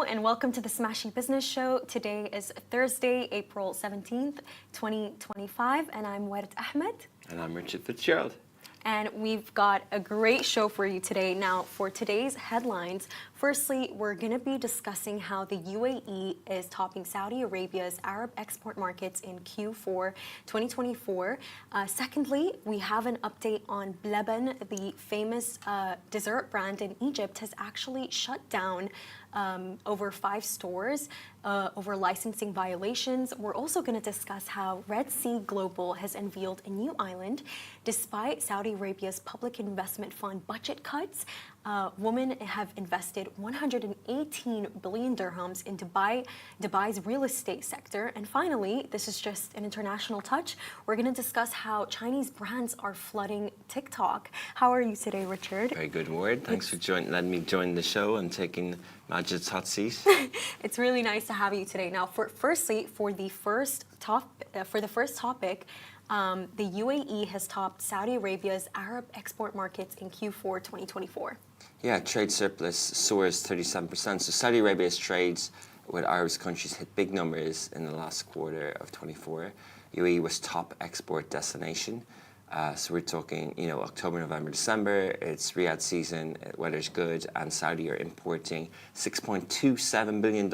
and welcome to the Smashi Business Show. Today is Thursday, April 17th, 2025, and I'm Warid Ahmed. And I'm Richard Fitzgerald. And we've got a great show for you today. Now, for today's headlines, firstly, we're going to be discussing how the UAE is topping Saudi Arabia's Arab export markets in Q4 2024. Secondly, we have an update on Bleben, the famous dessert brand in Egypt, has actually shut down over 5 stores over licensing violations. We're also going to discuss how Red Sea Global has unveiled a new island despite Saudi Arabia's public investment fund budget cuts. Women have invested 118 billion dirhams in Dubai's real estate sector. And finally, this is just an international touch, we're going to discuss how Chinese brands are flooding TikTok. How are you today, Richard? Very good, Ward. Thanks for letting me join the show and taking Majid's hot seat. It's really nice to have you today. Now, for the first topic, the UAE has topped Saudi Arabia's Arab export markets in Q4 2024. Yeah, trade surplus soars 37%. So Saudi Arabia's trades with Arab countries hit big numbers in the last quarter of 24. UAE was top export destination. So we're talking, October, November, December. It's Riyadh season, weather's good, and Saudi are importing $6.27 billion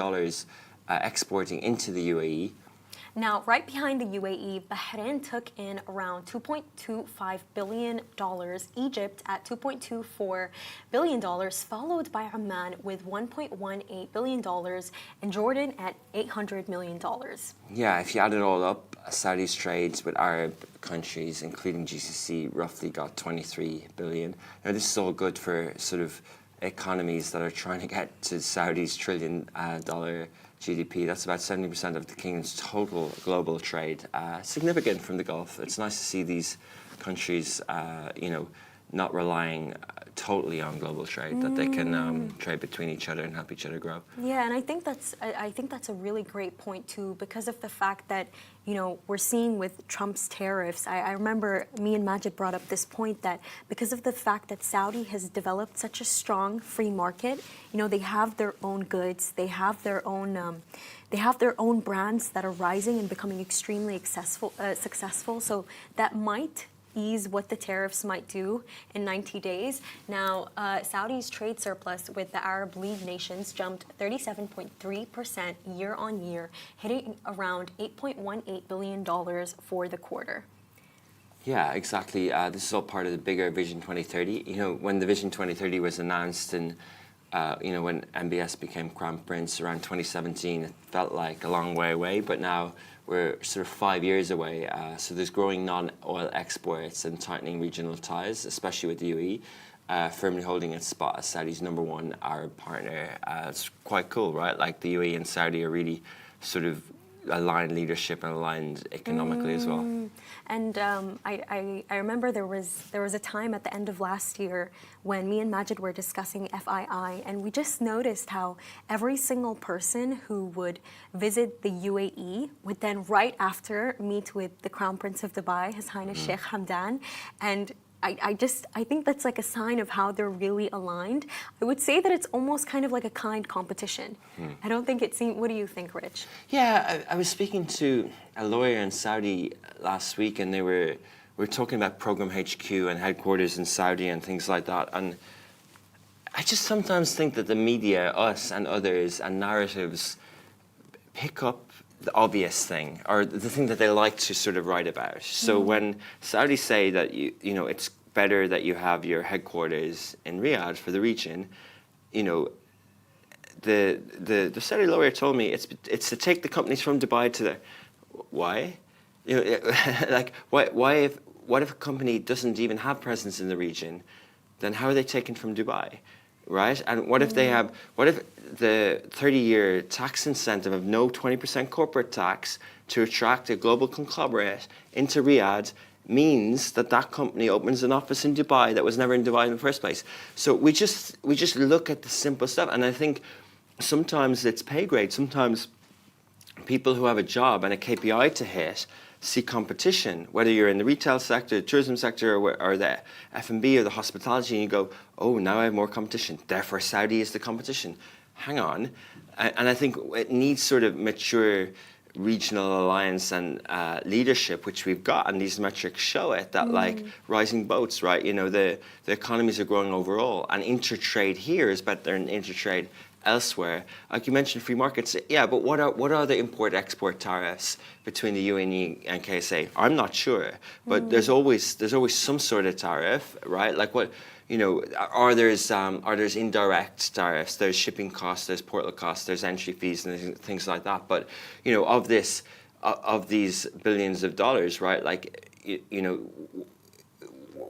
exporting into the UAE. Now, right behind the UAE, Bahrain took in around $2.25 billion, Egypt at $2.24 billion, followed by Oman with $1.18 billion, and Jordan at $800 million. Yeah, if you add it all up, Saudi's trades with Arab countries, including GCC, roughly got $23 billion. Now, this is all good for sort of economies that are trying to get to Saudi's $1 trillion GDP. That's about 70% of the kingdom's total global trade. Significant from the Gulf. It's nice to see these countries, not relying totally on global trade, that they can trade between each other and help each other grow. Yeah, and I think that's a really great point too, because of the fact that we're seeing with Trump's tariffs. I remember me and Majid brought up this point that because of the fact that Saudi has developed such a strong free market, they have their own goods, they have their own brands that are rising and becoming extremely successful. So that might ease what the tariffs might do in 90 days. Now, Saudi's trade surplus with the Arab League nations jumped 37.3% year on year, hitting around $8.18 billion for the quarter. Yeah, exactly. This is all part of the bigger Vision 2030. When the Vision 2030 was announced and when MBS became Crown Prince around 2017, it felt like a long way away, but now we're sort of 5 years away. So there's growing non-oil exports and tightening regional ties, especially with the UAE, firmly holding its spot as Saudi's #1 Arab partner. It's quite cool, right? Like the UAE and Saudi are really sort of aligned leadership and aligned economically as well. And I remember there was a time at the end of last year when me and Majid were discussing FII, and we just noticed how every single person who would visit the UAE would then right after meet with the Crown Prince of Dubai, His Highness Sheikh Hamdan, and I think that's like a sign of how they're really aligned. I would say that it's almost kind of like a kind competition. I don't think it seems. What do you think, Rich? Yeah, I was speaking to a lawyer in Saudi last week, and we were talking about Program HQ and headquarters in Saudi and things like that. And I just sometimes think that the media, us and others, and narratives pick up the obvious thing, or the thing that they like to sort of write about. So when Saudis say that it's better that you have your headquarters in Riyadh for the region, the Saudi lawyer told me it's to take the companies from Dubai to there. Why? Like what if a company doesn't even have presence in the region? Then how are they taken from Dubai? Right? And what if the 30-year tax incentive of no 20% corporate tax to attract a global conglomerate into Riyadh means that company opens an office in Dubai that was never in Dubai in the first place? So we just look at the simple stuff, and I think sometimes it's pay grade. Sometimes people who have a job and a KPI to hit see competition, whether you're in the retail sector, the tourism sector, or the F&B or the hospitality, and you go, oh, now I have more competition, therefore Saudi is the competition. hang on. And I think it needs sort of mature regional alliance and leadership, which we've got, and these metrics show it, that like rising boats, right? You know, the economies are growing overall, and intertrade here is better than intertrade elsewhere. Like you mentioned, free markets, yeah, but what are the import-export tariffs between the UAE and KSA? I'm not sure, but there's always some sort of tariff, right? Like what, you know, are there's indirect tariffs, there's shipping costs, there's portal costs, there's entry fees and things like that. But you know, of these billions of dollars, right? Like you know,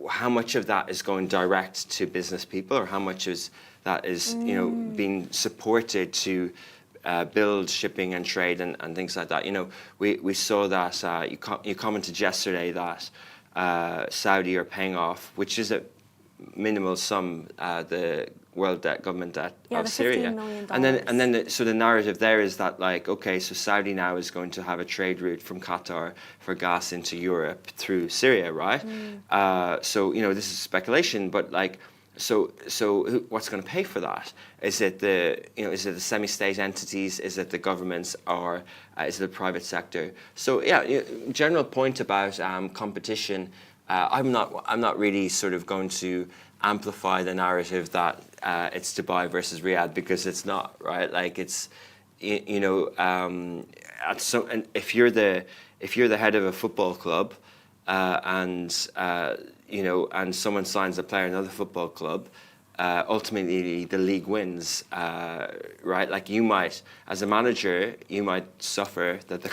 how much of that is going direct to business people, or how much is you know, being supported to build shipping and trade and things like that. You know, we saw that you commented yesterday that Saudi are paying off, which is a minimal sum, the world debt, government debt of Syria. $15 million. And then so the narrative there is that, like, okay, so Saudi now is going to have a trade route from Qatar for gas into Europe through Syria, right? So you know, this is speculation, but like, so what's going to pay for that? Is it the semi-state entities? Is it the governments, or is it the private sector? So yeah, general point about competition. I'm not really sort of going to amplify the narrative that it's Dubai versus Riyadh, because it's not, right? Like it's, you know, and if you're the head of a football club, and you know, and someone signs a player in another football club, ultimately the league wins, right? Like you might, as a manager, you might suffer that the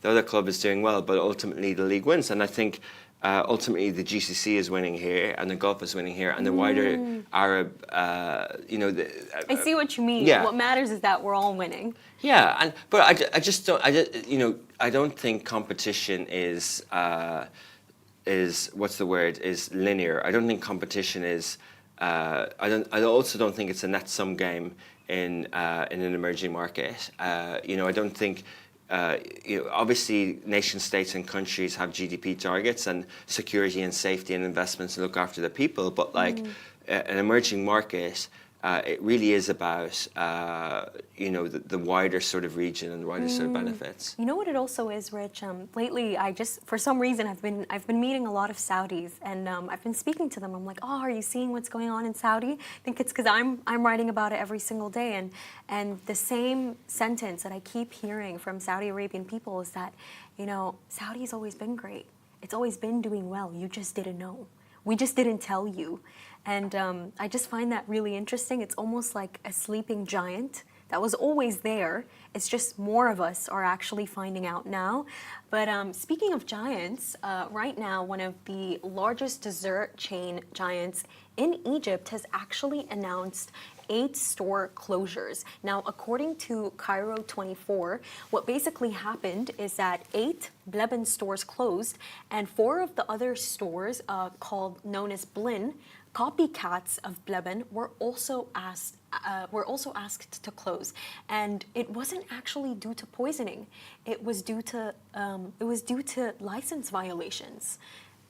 other club is doing well, but ultimately the league wins. And I think ultimately the GCC is winning here, and the Gulf is winning here, and the wider Arab, you know. I see what you mean. Yeah. What matters is that we're all winning. Yeah, but I just don't. You know, I don't think competition is what's the word? Is linear. I don't think competition is. I also don't think it's a net sum game in an emerging market. You know, I don't think. You know, obviously, nation states and countries have GDP targets and security and safety and investments to look after the people. But like an emerging market, it really is about you know, the wider sort of region and the wider sort of benefits. You know what it also is, Rich? Lately, for some reason, I've been meeting a lot of Saudis, and I've been speaking to them. I'm like, oh, are you seeing what's going on in Saudi? I think it's because I'm writing about it every single day, and the same sentence that I keep hearing from Saudi Arabian people is that, you know, Saudi's always been great. It's always been doing well. You just didn't know. We just didn't tell you. And I just find that really interesting. It's almost like a sleeping giant that was always there. It's just more of us are actually finding out now. But speaking of giants, right now, one of the largest dessert chain giants in Egypt has actually announced 8 store closures. Now, according to Cairo 24, what basically happened is that 8 Bleben stores closed, and 4 of the other stores, known as Blin, copycats of Bleben, were also asked to close, and it wasn't actually due to poisoning. It was due to license violations,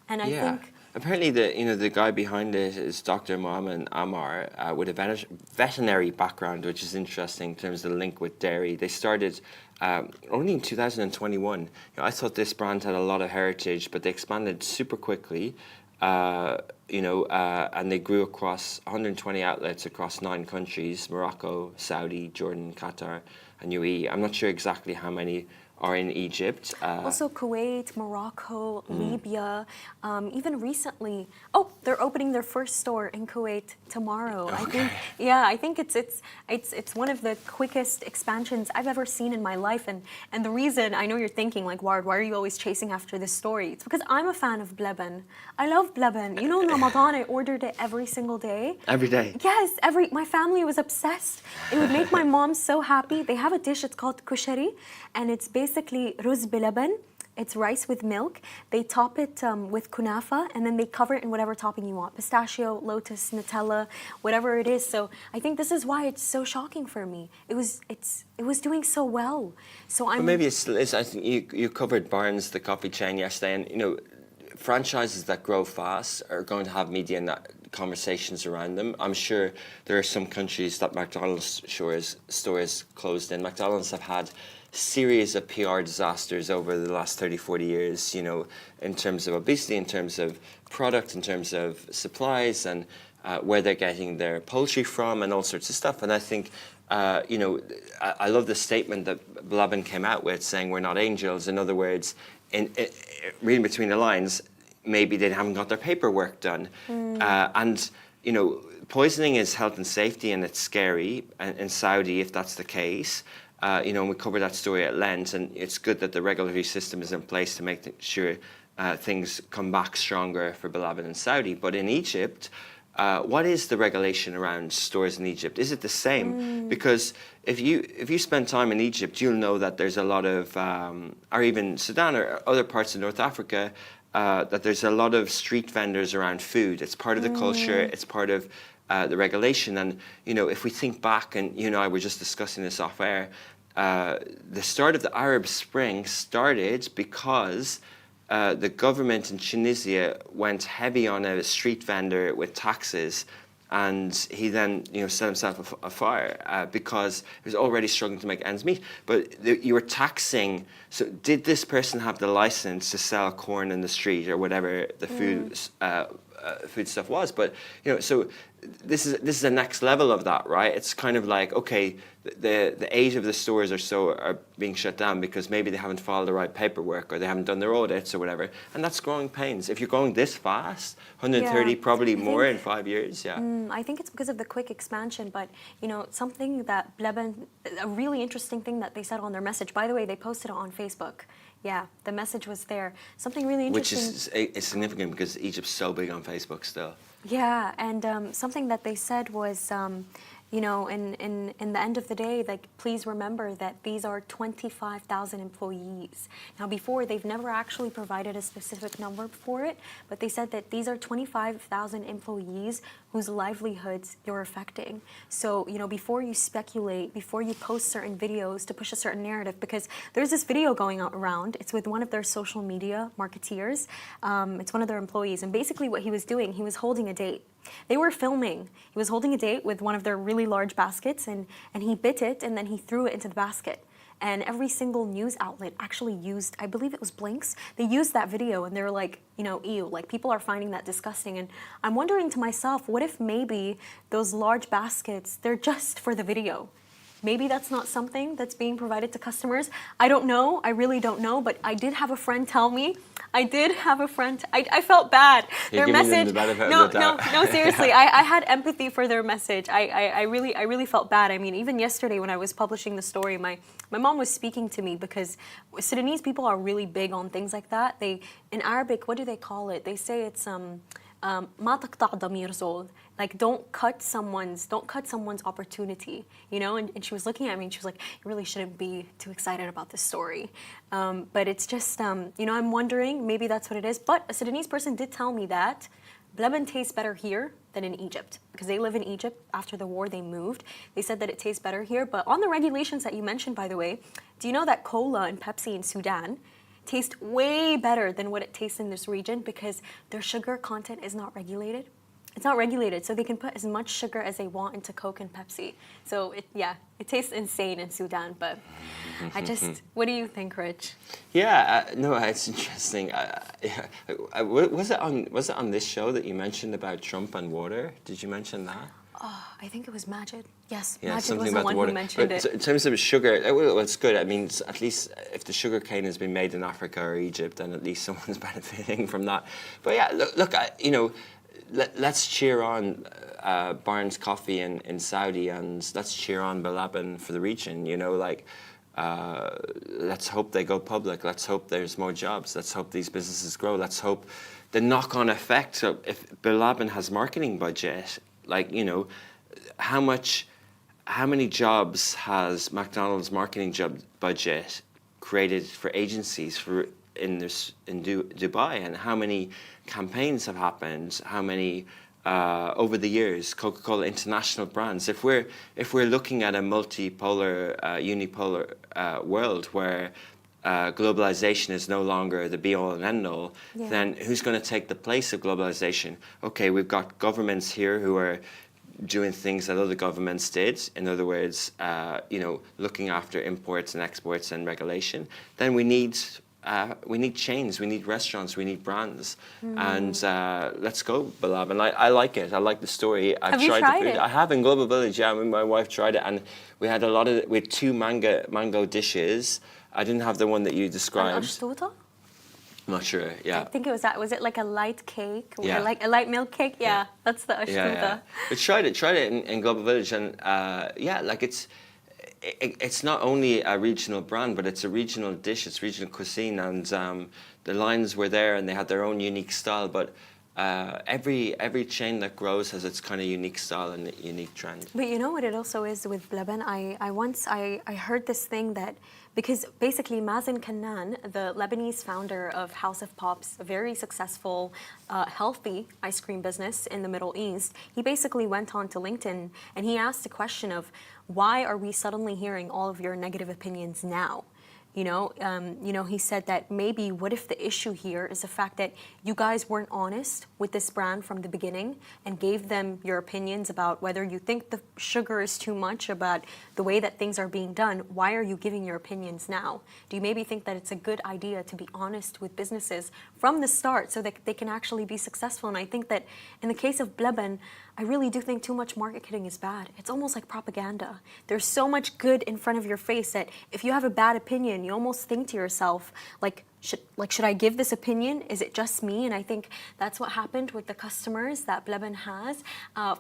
and I think. Apparently, the guy behind it is Dr. Mohammed Amar with a veterinary background, which is interesting in terms of the link with dairy. They started only in 2021. You know, I thought this brand had a lot of heritage, but they expanded super quickly. You know, and they grew across 120 outlets across 9 countries: Morocco, Saudi, Jordan, Qatar, and UAE. I'm not sure exactly how many are in Egypt. Also Kuwait, Morocco, Libya, even recently. Oh, they're opening their first store in Kuwait tomorrow. Okay. I think it's one of the quickest expansions I've ever seen in my life. And the reason, I know you're thinking like, Ward, why are you always chasing after this story? It's because I'm a fan of Bleben. I love Bleben. You know, in Ramadan I ordered it every single day. Every day? Yes, my family was obsessed. It would make my mom so happy. They have a dish, it's called kushari, and it's basically ruz bilaban. It's rice with milk. They top it with kunafa, and then they cover it in whatever topping you want: pistachio, lotus, Nutella, whatever it is. So I think this is why it's so shocking for me. It was doing so well. So I'm. But maybe it's I think you covered Barnes, the coffee chain, yesterday, and you know, franchises that grow fast are going to have media conversations around them. I'm sure there are some countries that McDonald's stores closed in. McDonald's have had series of PR disasters over the last 30, 40 years, you know, in terms of obesity, in terms of product, in terms of supplies, and where they're getting their poultry from, and all sorts of stuff. And I think, you know, I love the statement that Blabin came out with, saying we're not angels. In other words, reading between the lines, maybe they haven't got their paperwork done. And, you know, poisoning is health and safety, and it's scary in Saudi if that's the case. You know, and we covered that story at length, and it's good that the regulatory system is in place to make sure things come back stronger for Blabin in Saudi. But in Egypt, what is the regulation around stores in Egypt? Is it the same? Because if you spend time in Egypt, you'll know that there's a lot of, or even Sudan or other parts of North Africa, that there's a lot of street vendors around food. It's part of the culture. It's part of the regulation. And, you know, if we think back, and you and I were just discussing this off air, the start of the Arab Spring started because the government in Tunisia went heavy on a street vendor with taxes, and he then, you know, set himself afire because he was already struggling to make ends meet. But you were taxing. So did this person have the license to sell corn in the street or whatever the food stuff was? But, you know, so this is the next level of that, right? It's kind of like, okay, the 8 of the stores or so are being shut down because maybe they haven't filed the right paperwork, or they haven't done their audits or whatever, and that's growing pains. If you're going this fast, 130, probably more in 5 years. I think it's because of the quick expansion, but, you know, something that Blabin, a really interesting thing that they said on their message, by the way, they posted it on Facebook. Yeah, the message was there. Something really interesting. Which is significant because Egypt's so big on Facebook still. Yeah, and something that they said was, you know, in the end of the day, like, please remember that these are 25,000 employees. Now, before, they've never actually provided a specific number for it, but they said that these are 25,000 employees whose livelihoods you're affecting. So, you know, before you speculate, before you post certain videos to push a certain narrative, because there's this video going around, it's with one of their social media marketeers, it's one of their employees, and basically what he was doing, he was holding a date. They were filming. He was holding a date with one of their really large baskets, and he bit it, and then he threw it into the basket. And every single news outlet actually used, I believe it was Blinks, they used that video, and they were like, you know, ew, like, people are finding that disgusting. And I'm wondering to myself, what if maybe those large baskets, they're just for the video? Maybe that's not something that's being provided to customers. I don't know. I really don't know. But I did have a friend tell me. I felt bad. You're their giving message. them the benefit of the doubt. No. Seriously, I had empathy for their message. I really felt bad. I mean, even yesterday when I was publishing the story, my mom was speaking to me because Sudanese people are really big on things like that. They, in Arabic, what do they call it? They say it's ما تقطع ضمير زول. Like, don't cut someone's opportunity, you know. And she was looking at me and she was like, "You really shouldn't be too excited about this story." But it's just, you know, I'm wondering, maybe that's what it is. But a Sudanese person did tell me that Blabin tastes better here than in Egypt, because they live in Egypt. After the war, they moved. They said that it tastes better here. But on the regulations that you mentioned, by the way, do you know that cola and Pepsi in Sudan taste way better than what it tastes in this region because their sugar content is not regulated? It's not regulated, so they can put as much sugar as they want into Coke and Pepsi. So, it tastes insane in Sudan, but what do you think, Rich? Yeah, no, it's interesting. Was it on this show that you mentioned about Trump and water? Did you mention that? Oh, I think it was Majid. Yes, yeah, Majid something was about the one water. who mentioned it. In terms of sugar, well, it's good. I mean, at least if the sugar cane has been made in Africa or Egypt, then at least someone's benefiting from that. But yeah, look, you know, let's cheer on Barnes Coffee in Saudi, and let's cheer on Blabin for the region. You know, like, let's hope they go public. Let's hope there's more jobs. Let's hope these businesses grow. Let's hope the knock-on effect. So if Blabin has marketing budget, like, you know, how many jobs has McDonald's marketing budget created for agencies in Dubai, and how many campaigns have happened? How many over the years? Coca-Cola international brands. If we're looking at a multipolar, unipolar world where globalization is no longer the be-all and end-all, Yeah. then who's going to take the place of globalization? Okay, we've got governments here who are doing things that other governments did. In other words, looking after imports and exports and regulation. Then we need chains, we need restaurants, we need brands, and let's go, Bilal. And I like it. I like the story. I've Have you tried the food. it? I have in Global Village. Yeah, my wife tried it, and we had we had two mango dishes. I didn't have the one that you described. Ashtuta? I'm not sure. Yeah. I think it was that. Was it like a light cake? Or Yeah. like a light milk cake? Yeah, that's the ashtuta. Yeah. But tried it in Global Village, and like it's not only a regional brand, but it's a regional dish. It's regional cuisine, and the lines were there, and they had their own unique style. But every chain that grows has its kind of unique style and unique trend. But you know what it also is with Lebanon? I heard this thing that, because basically Mazen Kannan, the Lebanese founder of House of Pops, a very successful, healthy ice cream business in the Middle East, he basically went on to LinkedIn and he asked the question of, why are we suddenly hearing all of your negative opinions now? He said that maybe what if the issue here is the fact that you guys weren't honest with this brand from the beginning and gave them your opinions about whether you think the sugar is too much, about the way that things are being done. Why are you giving your opinions now? Do you maybe think that it's a good idea to be honest with businesses from the start so that they can actually be successful? And I think that in the case of Bleben, I really do think too much marketing is bad. It's almost like propaganda. There's so much good in front of your face that if you have a bad opinion, you almost think to yourself, should I give this opinion? Is it just me? And I think that's what happened with the customers that Bleben has.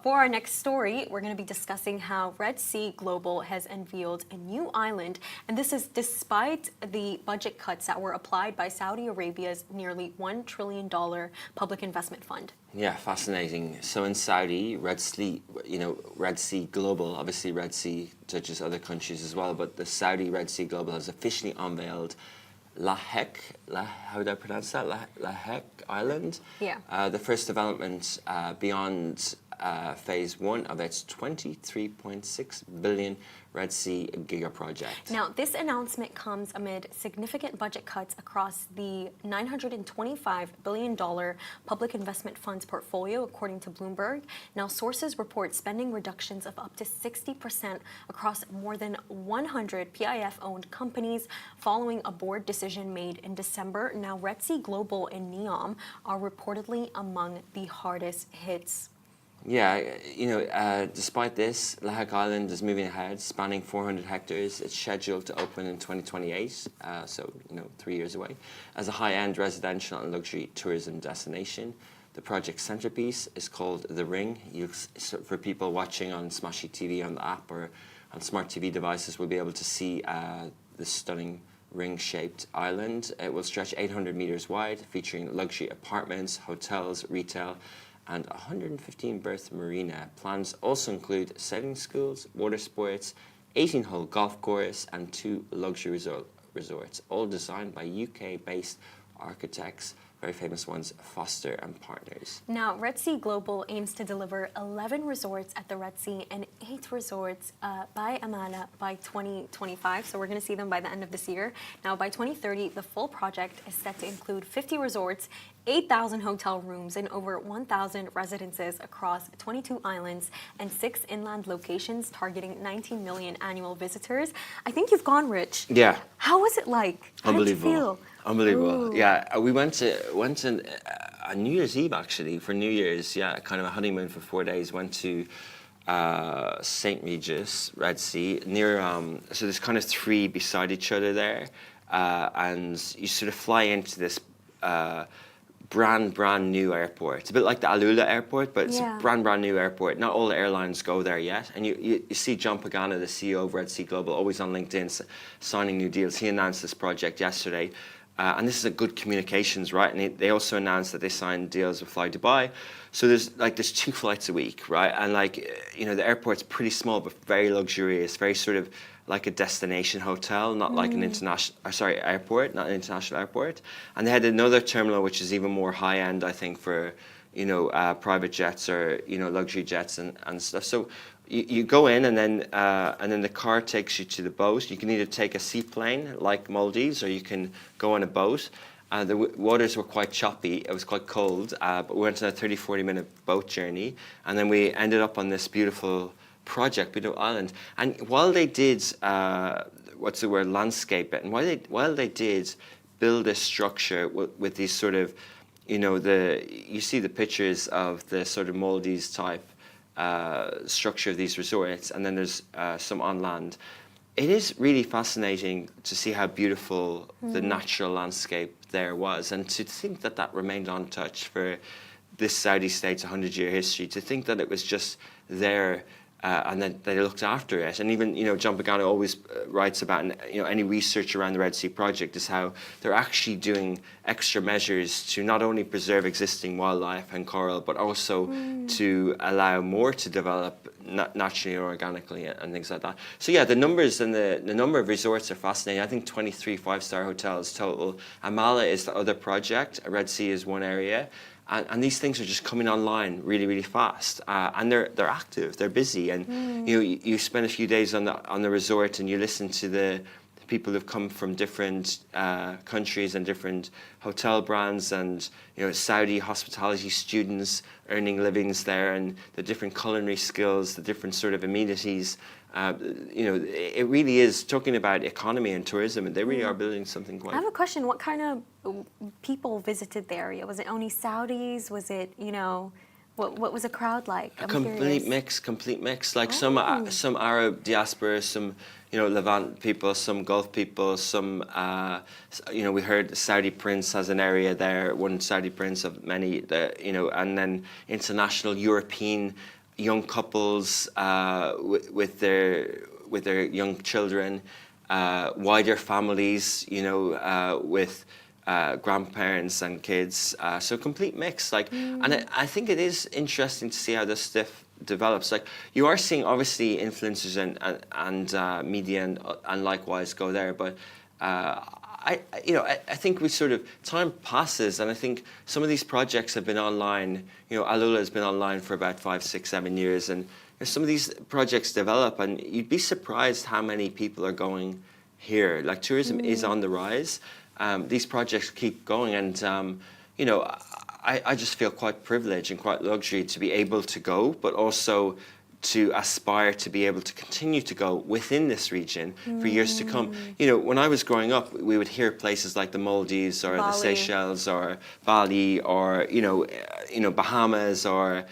For our next story, we're going to be discussing how Red Sea Global has unveiled a new island. And this is despite the budget cuts that were applied by Saudi Arabia's nearly $1 trillion public investment fund. Yeah, fascinating. So in Saudi, Red Sea Global, obviously Red Sea touches other countries as well, but the Saudi Red Sea Global has officially unveiled how would I pronounce that? Lahek Island? Yeah. The first development beyond phase one of its $23.6 billion Red Sea Giga project. Now, this announcement comes amid significant budget cuts across the $925 billion public investment funds portfolio, according to Bloomberg. Now, sources report spending reductions of up to 60% across more than 100 PIF-owned companies following a board decision made in December. Now, Red Sea Global and NEOM are reportedly among the hardest hits. Yeah, despite this, Lahek Island is moving ahead, spanning 400 hectares. It's scheduled to open in 2028, so 3 years away, as a high-end residential and luxury tourism destination. The project's centerpiece is called The Ring. For people watching on Smashi TV on the app or on smart TV devices, will be able to see the stunning ring-shaped island. It will stretch 800 meters wide, featuring luxury apartments, hotels, retail, and 115-berth marina. Plans also include sailing schools, water sports, 18-hole golf course, and 2 luxury resorts, all designed by UK-based architects, very famous ones, Foster and Partners. Now, Red Sea Global aims to deliver 11 resorts at the Red Sea and 8 resorts by Amana by 2025. So we're going to see them by the end of this year. Now, by 2030, the full project is set to include 50 resorts, 8,000 hotel rooms, and over 1,000 residences across 22 islands and 6 inland locations, targeting 19 million annual visitors. I think you've gone, Rich. Yeah. How was it like? How did you feel? Unbelievable. Ooh. Yeah, we went to New Year's Eve, actually, for New Year's. Yeah, kind of a honeymoon for 4 days. Went to St. Regis, Red Sea, near. So there's kind of 3 beside each other there, and you sort of fly into this brand new airport. It's a bit like the Alula airport, but it's a brand new airport. Not all the airlines go there yet. And you see John Pagano, the CEO of Red Sea Global, always on LinkedIn signing new deals. He announced this project yesterday. And this is a good communications, right? And they also announced that they signed deals with Fly Dubai. So there's 2 flights a week, right? And the airport's pretty small, but very luxurious, very sort of like a destination hotel, not like an airport, not an international airport. And they had another terminal which is even more high end, I think, for private jets or luxury jets and stuff. So you go in and then the car takes you to the boat. You can either take a seaplane like Maldives, or you can go on a boat. The waters were quite choppy. It was quite cold, but we went on a 30, 40-minute boat journey, and then we ended up on this beautiful project, beautiful island. And while they did, landscape it, and while they did build a structure with these sort of, you see the pictures of the sort of Maldives type structure of these resorts, and then there's some on land. It is really fascinating to see how beautiful the natural landscape there was, and to think that that remained untouched for this Saudi state's 100-year history, to think that it was just there and that they looked after it. And even, John Pagano always writes about, any research around the Red Sea project is how they're actually doing extra measures to not only preserve existing wildlife and coral, but also to allow more to develop naturally or organically and things like that. So yeah, the numbers and the number of resorts are fascinating. I think 23 5-star hotels total. Amala is the other project. Red Sea is one area. And these things are just coming online really, really fast, and they're active, they're busy, and you spend a few days on the resort, and you listen to the people who've come from different countries and different hotel brands, and Saudi hospitality students earning livings there, and the different culinary skills, the different sort of amenities. It really is talking about economy and tourism, and they really are building something quite. I have a question. What kind of people visited the area? Was it only Saudis? Was it, what was the crowd like? I'm complete curious. mix. Like some Arab diaspora, some Levant people, some Gulf people, some we heard Saudi prince has an area there, one Saudi prince of many, and then international European young couples with their young children, wider families, with grandparents and kids. So complete mix. And I think it is interesting to see how this stuff develops. Like, you are seeing obviously influencers and media and likewise go there, but I think we sort of, time passes, and I think some of these projects have been online. Alula has been online for about 5, 6, 7 years, and some of these projects develop, and you'd be surprised how many people are going here. Like, tourism is on the rise. These projects keep going, and I just feel quite privileged and quite luxury to be able to go, but also to aspire to be able to continue to go within this region for years to come. When I was growing up, we would hear places like the Maldives or the Seychelles or Bali or Bahamas or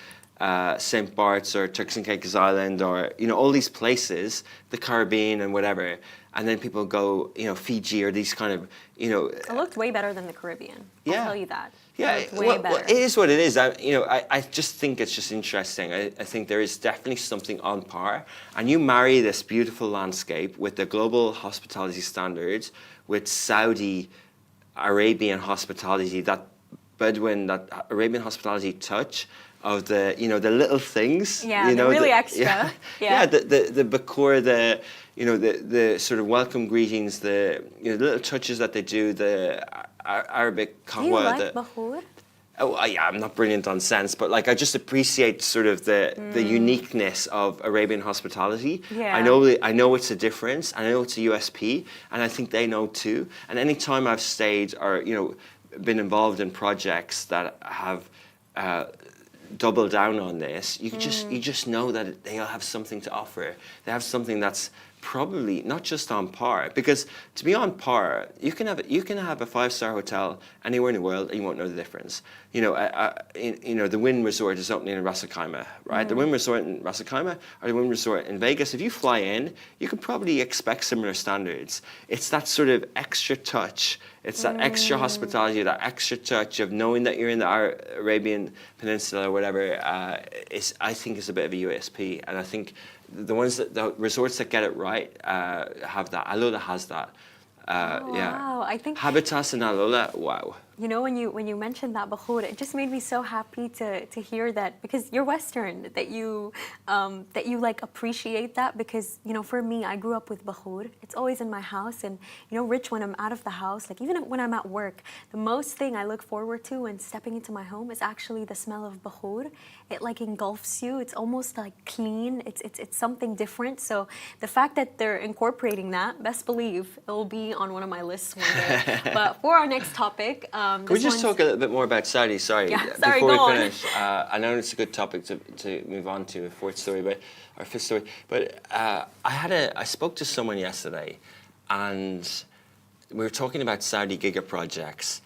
St. Bart's or Turks and Caicos Island or all these places, the Caribbean and whatever. And then people go, Fiji or these kind of, It looked way better than the Caribbean. I'll tell you that. Yeah, well, it is what it is. I just think it's just interesting. I think there is definitely something on par. And you marry this beautiful landscape with the global hospitality standards, with Saudi Arabian hospitality, that Bedouin, that Arabian hospitality touch of the, the little things. Yeah, they're really extra. Yeah, the bakur, the sort of welcome greetings, the little touches that they do, the Arabic kahwa. Do you like bakur? Oh, yeah, I'm not brilliant on sense, but I just appreciate sort of the uniqueness of Arabian hospitality. Yeah. I know it's a difference, and I know it's a USP, and I think they know too. And any time I've stayed or been involved in projects that have double down on this, you just know that they'll have something to offer. They have something that's probably not just on par, because to be on par, you can have a 5-star hotel anywhere in the world and you won't know the difference. The Wynn Resort is opening in Ras Al Khaimah, right? The Wynn Resort in Ras Al Khaimah or the Wynn Resort in Vegas. If you fly in, you could probably expect similar standards. It's that sort of extra touch. It's that extra hospitality, that extra touch of knowing that you're in the Arabian Peninsula or whatever. I think is a bit of a USP, and I think the resorts that get it right have that. Alula has that. Yeah. Wow, I think Habitas in Alula, wow. You know, when you mentioned that Bakhur, it just made me so happy to hear that, because you're Western, that you like appreciate that, because you know, for me, I grew up with Bakhur. It's always in my house, and you know, Rich, when I'm out of the house, like even when I'm at work, the most thing I look forward to when stepping into my home is actually the smell of Bakhur. It like engulfs you. It's almost like clean. It's something different. So the fact that they're incorporating that, best believe it will be on one of my lists one day. But for our next topic, can we just talk a little bit more about Saudi? Sorry, yeah, sorry, before go we on. finish. I know it's a good topic to move on to a fourth story, but our fifth story. But I spoke to someone yesterday, and we were talking about Saudi giga projects,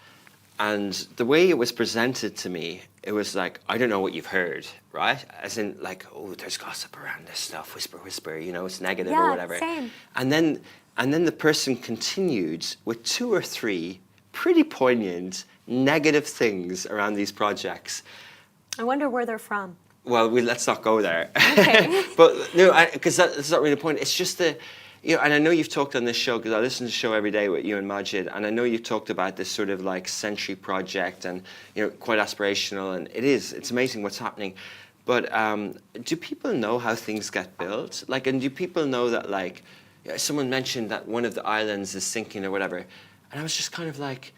and the way it was presented to me, it was like, I don't know what you've heard, right? As in, like, oh, there's gossip around this stuff, whisper, whisper, you know, it's negative or whatever. Same. And then the person continued with 2 or 3 pretty poignant negative things around these projects. I wonder where they're from. Well, let's not go there. Okay. But no, because that's not really the point. It's just you know, and I know you've talked on this show, because I listen to the show every day with you and Majid, and I know you've talked about this sort of like century project, and you know, quite aspirational, and it's amazing what's happening. But do people know how things get built? Like, and do people know that, like, someone mentioned that one of the islands is sinking or whatever, and I was just kind of like,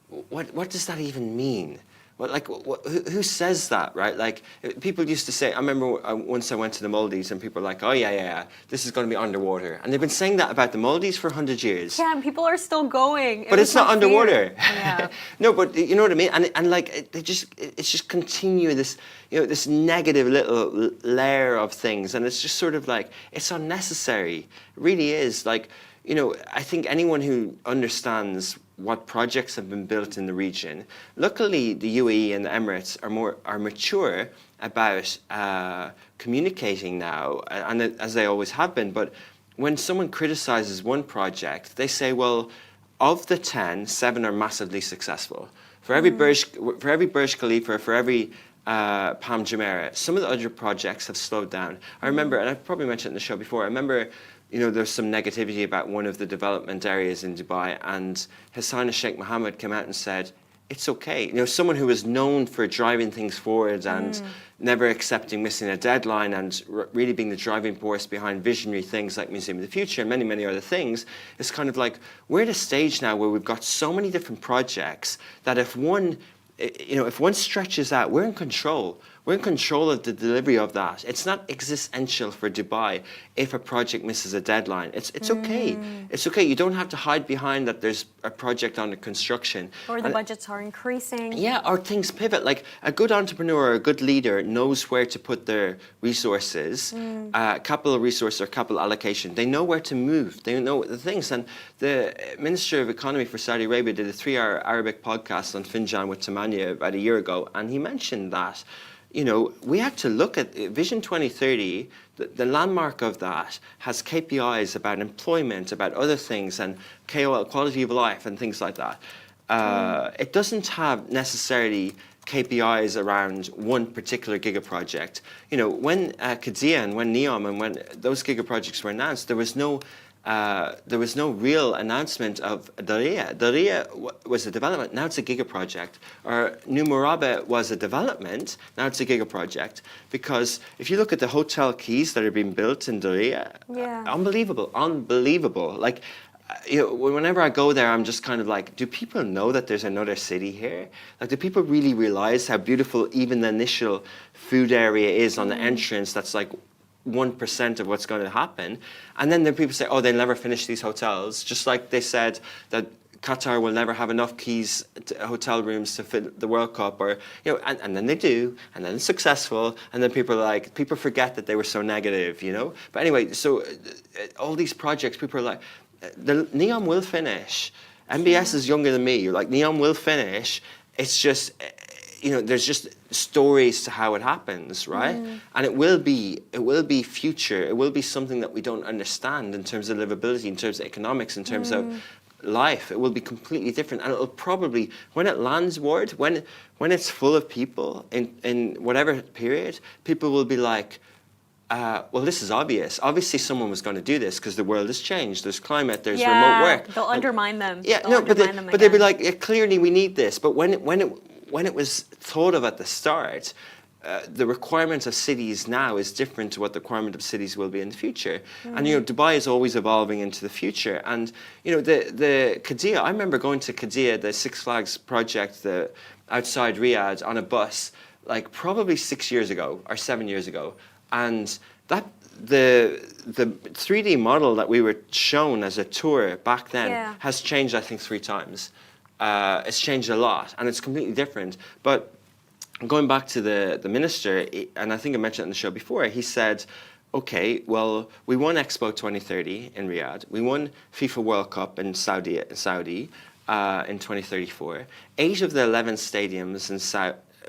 what does that even mean? Well, like, who says that, right? Like, people used to say, I remember once I went to the Maldives, and people were like, oh, yeah, this is going to be underwater. And they've been saying that about the Maldives for 100 years. Yeah, and people are still going. But it's not underwater. Yeah. No, but you know what I mean? And like, it's just continue this, you know, this negative little layer of things. And it's just sort of like, it's unnecessary. It really is. Like, you know, I think anyone who understands what projects have been built in the region. Luckily, the UAE and the Emirates are mature about communicating now, and as they always have been. But when someone criticizes one project, they say, well, of the 10, 7 are massively successful. For every Burj Khalifa, for every Palm Jumeirah, some of the other projects have slowed down. I remember, and I've probably mentioned it in the show before, I remember, you know, there's some negativity about one of the development areas in Dubai, and His Highness Sheikh Mohammed came out and said, it's okay. You know, someone who was known for driving things forward and never accepting missing a deadline, and really being the driving force behind visionary things like Museum of the Future and many, many other things, is kind of like, we're at a stage now where we've got so many different projects that if one stretches out, we're in control. We're in control of the delivery of that. It's not existential for Dubai if a project misses a deadline. It's okay. It's okay. You don't have to hide behind that there's a project under construction. Or the budgets are increasing. Yeah, or things pivot. Like, a good entrepreneur or a good leader knows where to put their resources, capital resource or capital allocation. They know where to move. They know the things. And the Minister of Economy for Saudi Arabia did a 3-hour Arabic podcast on Finjan with Tamania about a year ago, and he mentioned that, you know, we have to look at Vision 2030. The landmark of that has KPIs about employment, about other things, and KOL, quality of life, and things like that. It doesn't have necessarily KPIs around one particular giga project. You know, when Giza and when NEOM and when those giga projects were announced, there was no real announcement of Daria. Daria was a development, now it's a giga project. Or New Murabba was a development, now it's a giga project. Because if you look at the hotel keys that are being built in Daria, unbelievable. Like, you know, whenever I go there, I'm just kind of like, do people know that there's another city here? Like, do people really realize how beautiful even the initial food area is on the entrance? That's like 1% of what's going to happen. And then people say, oh, they'll never finish these hotels. Just like they said that Qatar will never have enough keys to hotel rooms to fit the World Cup, or, you know, and then they do, and then it's successful, and then people forget that they were so negative, you know? But anyway, so all these projects, people are like, the NEOM will finish. MBS is younger than me. You're like, NEOM will finish. It's just, you know, there's just stories to how it happens, right? And it will be future. It will be something that we don't understand in terms of livability, in terms of economics, in terms of life. It will be completely different, and it'll probably, when it lands, Ward, when it's full of people in whatever period, people will be like, well, this is obvious. Obviously, someone was going to do this because the world has changed. There's climate, there's Yeah, remote work. they'll undermine them. Yeah, They'll no, but undermine them but they'd be again. like, yeah, clearly we need this. But when it was thought of at the start, the requirement of cities now is different to what the requirement of cities will be in the future. And Dubai is always evolving into the future. And the Qiddiya, I remember going to Qiddiya, the Six Flags project, outside Riyadh on a bus, like probably 6 years ago or 7 years ago, and that the 3D model that we were shown as a tour back then has changed, I think, 3 times. It's changed a lot, and it's completely different. But going back to the minister, and I think I mentioned it on the show before, he said, okay, well, we won Expo 2030 in Riyadh. We won FIFA World Cup in Saudi in 2034. 8 of the 11 stadiums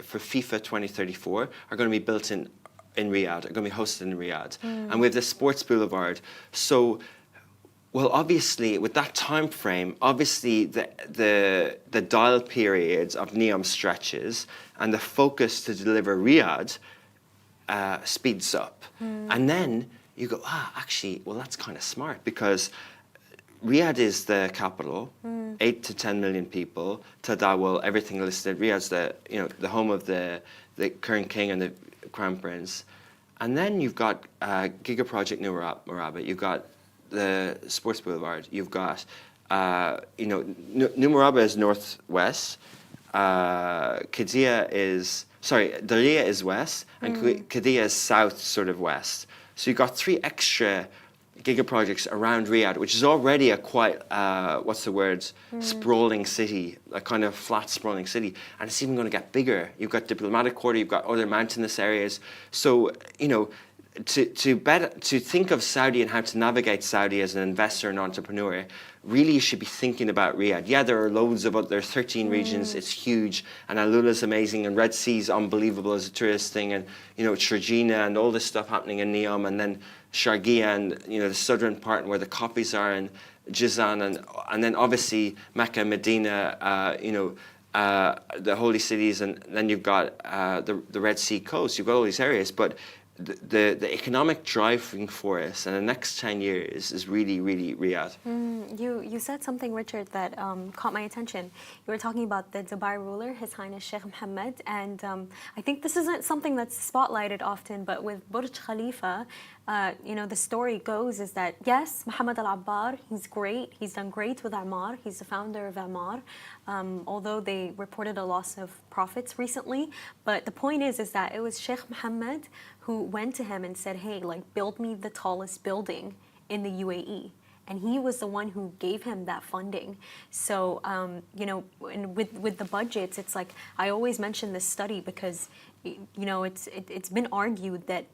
for FIFA 2034 are going to be built in Riyadh, are going to be hosted in Riyadh. And we have the Sports Boulevard. So, well, obviously, with that time frame, obviously the dial periods of NEOM stretches and the focus to deliver Riyadh speeds up. And then you go, actually, well, that's kind of smart because Riyadh is the capital, 8 to 10 million people, Tadawul, everything listed. Riyadh's the home of the current king and the crown prince. And then you've got Giga Project New Murabba, you've got the Sports Boulevard, you've got, New Murabba is northwest, Darija is west, and Qiddiya is south, sort of west. So you've got 3 extra Giga projects around Riyadh, which is already a quite, sprawling city, a kind of flat, sprawling city. And it's even going to get bigger. You've got diplomatic quarter, you've got other mountainous areas. So, to think of Saudi and how to navigate Saudi as an investor and entrepreneur, really you should be thinking about Riyadh. Yeah, there are loads of there are 13 regions, it's huge, and Alula's amazing, and Red Sea's unbelievable as a tourist thing, and Trojena and all this stuff happening in Neom, and then Sharqiya and the southern part where the copies are, and Giza, and then obviously Mecca, Medina, the holy cities, and then you've got the Red Sea coast. You've got all these areas, but the economic driving force in the next 10 years is really, really Riyadh. You said something, Richard, that caught my attention. You were talking about the Dubai ruler, His Highness Sheikh Mohammed, and I think this isn't something that's spotlighted often, but with Burj Khalifa, the story goes is that, yes, Mohammed Al-Abbar, he's great. He's done great with Amar. He's the founder of Amar, although they reported a loss of profits recently. But the point is that it was Sheikh Mohammed who went to him and said, hey, build me the tallest building in the UAE. And he was the one who gave him that funding. So, and with the budgets, it's like, I always mention this study because, it's been argued that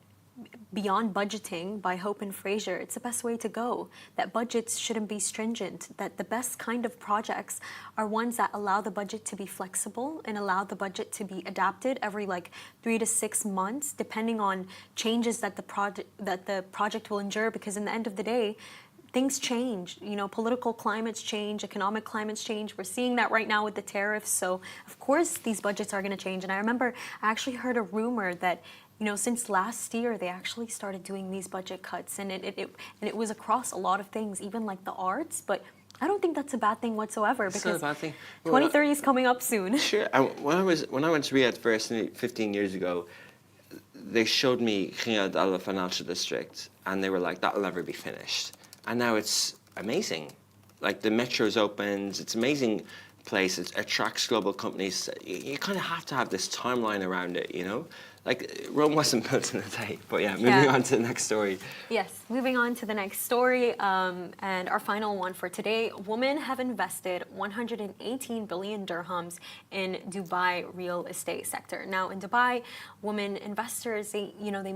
beyond budgeting by Hope and Fraser, it's the best way to go. That budgets shouldn't be stringent, that the best kind of projects are ones that allow the budget to be flexible and allow the budget to be adapted every 3 to 6 months, depending on changes that the project will endure, because in the end of the day, things change, political climates change, economic climates change. We're seeing that right now with the tariffs. So of course these budgets are going to change. And I remember I actually heard a rumor that since last year, they actually started doing these budget cuts, and it was across a lot of things, even like the arts. But I don't think that's a bad thing whatsoever, because it's not a bad thing. 2030 is coming up soon. Sure. When I went to Riyadh first 15 years ago, they showed me Riyadh Al Financial District, and they were like, "That'll never be finished." And now it's amazing. Like the metro's opened. It's amazing place. It attracts global companies. You kind of have to have this timeline around it, Like Rome wasn't built in a day. But moving on to the next story. Yes, moving on to the next story, and our final one for today. Women have invested 118 billion dirhams in Dubai real estate sector. Now, in Dubai, women investors, they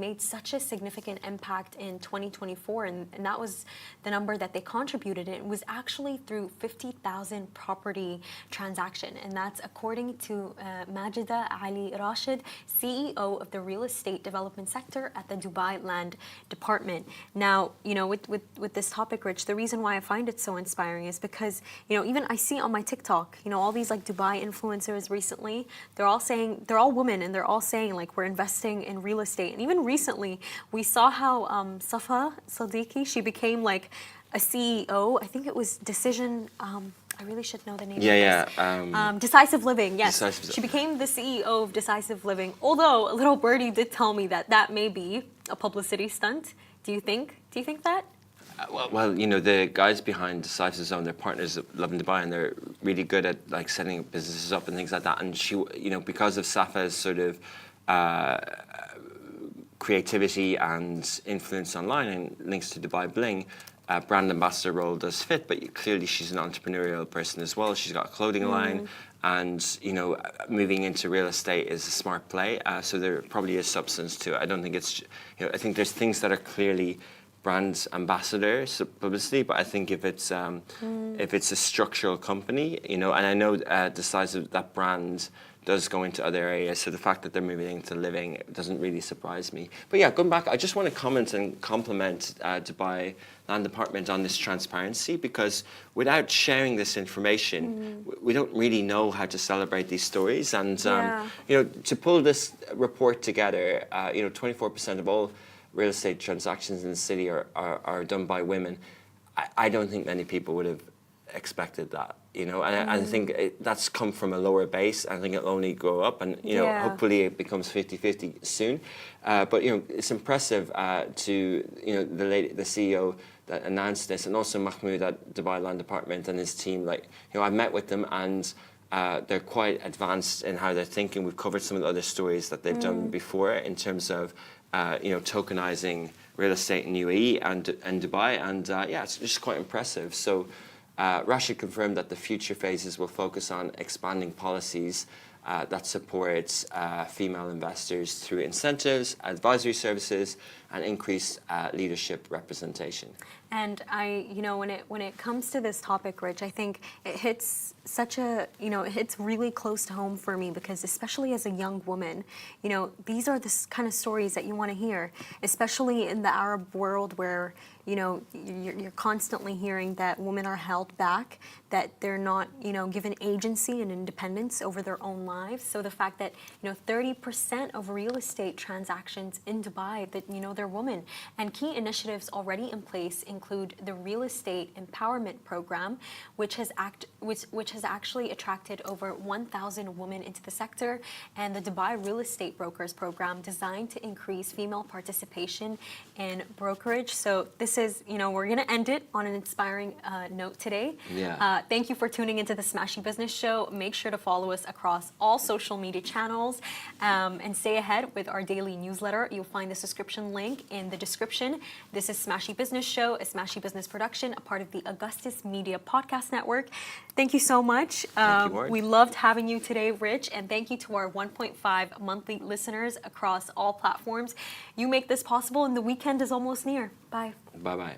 made such a significant impact in 2024, and that was the number that they contributed. It was actually through 50,000 property transaction, and that's according to Majida Ali Rashid, CEO CEO of the real estate development sector at the Dubai Land Department. Now, with this topic, Rich, the reason why I find it so inspiring is because, even I see on my TikTok, all these like Dubai influencers recently, they're all women, and they're all saying like we're investing in real estate. And even recently, we saw how Safa Sadiqi, she became like a CEO. I think it was Decision. I really should know the name. Decisive Living. Yes, she became the CEO of Decisive Living. Although a little birdie did tell me that may be a publicity stunt. Do you think that? Well, the guys behind Decisive Zone, they're partners at Love Dubai, and they're really good at like setting businesses up and things like that. And she, because of Safa's sort of creativity and influence online and links to Dubai Bling, brand ambassador role does fit, but clearly she's an entrepreneurial person as well. She's got a clothing line, and moving into real estate is a smart play. So there probably is substance to it. I don't think it's, I think there's things that are clearly brand ambassador publicity, but I think if it's a structural company, and I know the size of that brand does go into other areas, so the fact that they're moving into living doesn't really surprise me. But yeah, going back, I just want to comment and compliment Dubai Land Department on this transparency, because without sharing this information, we don't really know how to celebrate these stories. And to pull this report together, 24% of all real estate transactions in the city are done by women. I don't think many people would have expected that, and I think that's come from a lower base. I think it'll only go up, and hopefully it becomes 50-50 soon. But it's impressive to the CEO that announced this, and also Mahmoud at Dubai Land Department and his team. Like, I met with them, and they're quite advanced in how they're thinking. We've covered some of the other stories that they've done before in terms of tokenizing real estate in UAE and Dubai, and it's just quite impressive. So Rashid confirmed that the future phases will focus on expanding policies that supports female investors through incentives, advisory services, and increased leadership representation. And when it comes to this topic, Rich, I think it hits it hits really close to home for me, because especially as a young woman, these are the kind of stories that you want to hear, especially in the Arab world where, you're constantly hearing that women are held back, that they're not, given agency and independence over their own lives. So the fact that, 30% of real estate transactions in Dubai, that, they're women. And key initiatives already in place include the Real Estate Empowerment Program, which has actually attracted over 1,000 women into the sector, and the Dubai Real Estate Brokers Program, designed to increase female participation in brokerage. So this is, we're going to end it on an inspiring note today. Thank you for tuning into the Smashi Business Show. Make sure to follow us across all social media channels, and stay ahead with our daily newsletter. You'll find the subscription link in the description. This is Smashi Business Show, a Smashi Business production, a part of the Augustus Media Podcast Network. Thank you so much. Thank you, we loved having you today, Rich, and thank you to our 1.5 monthly listeners across all platforms. You make this possible, and the weekend is almost near. Bye. Bye-bye.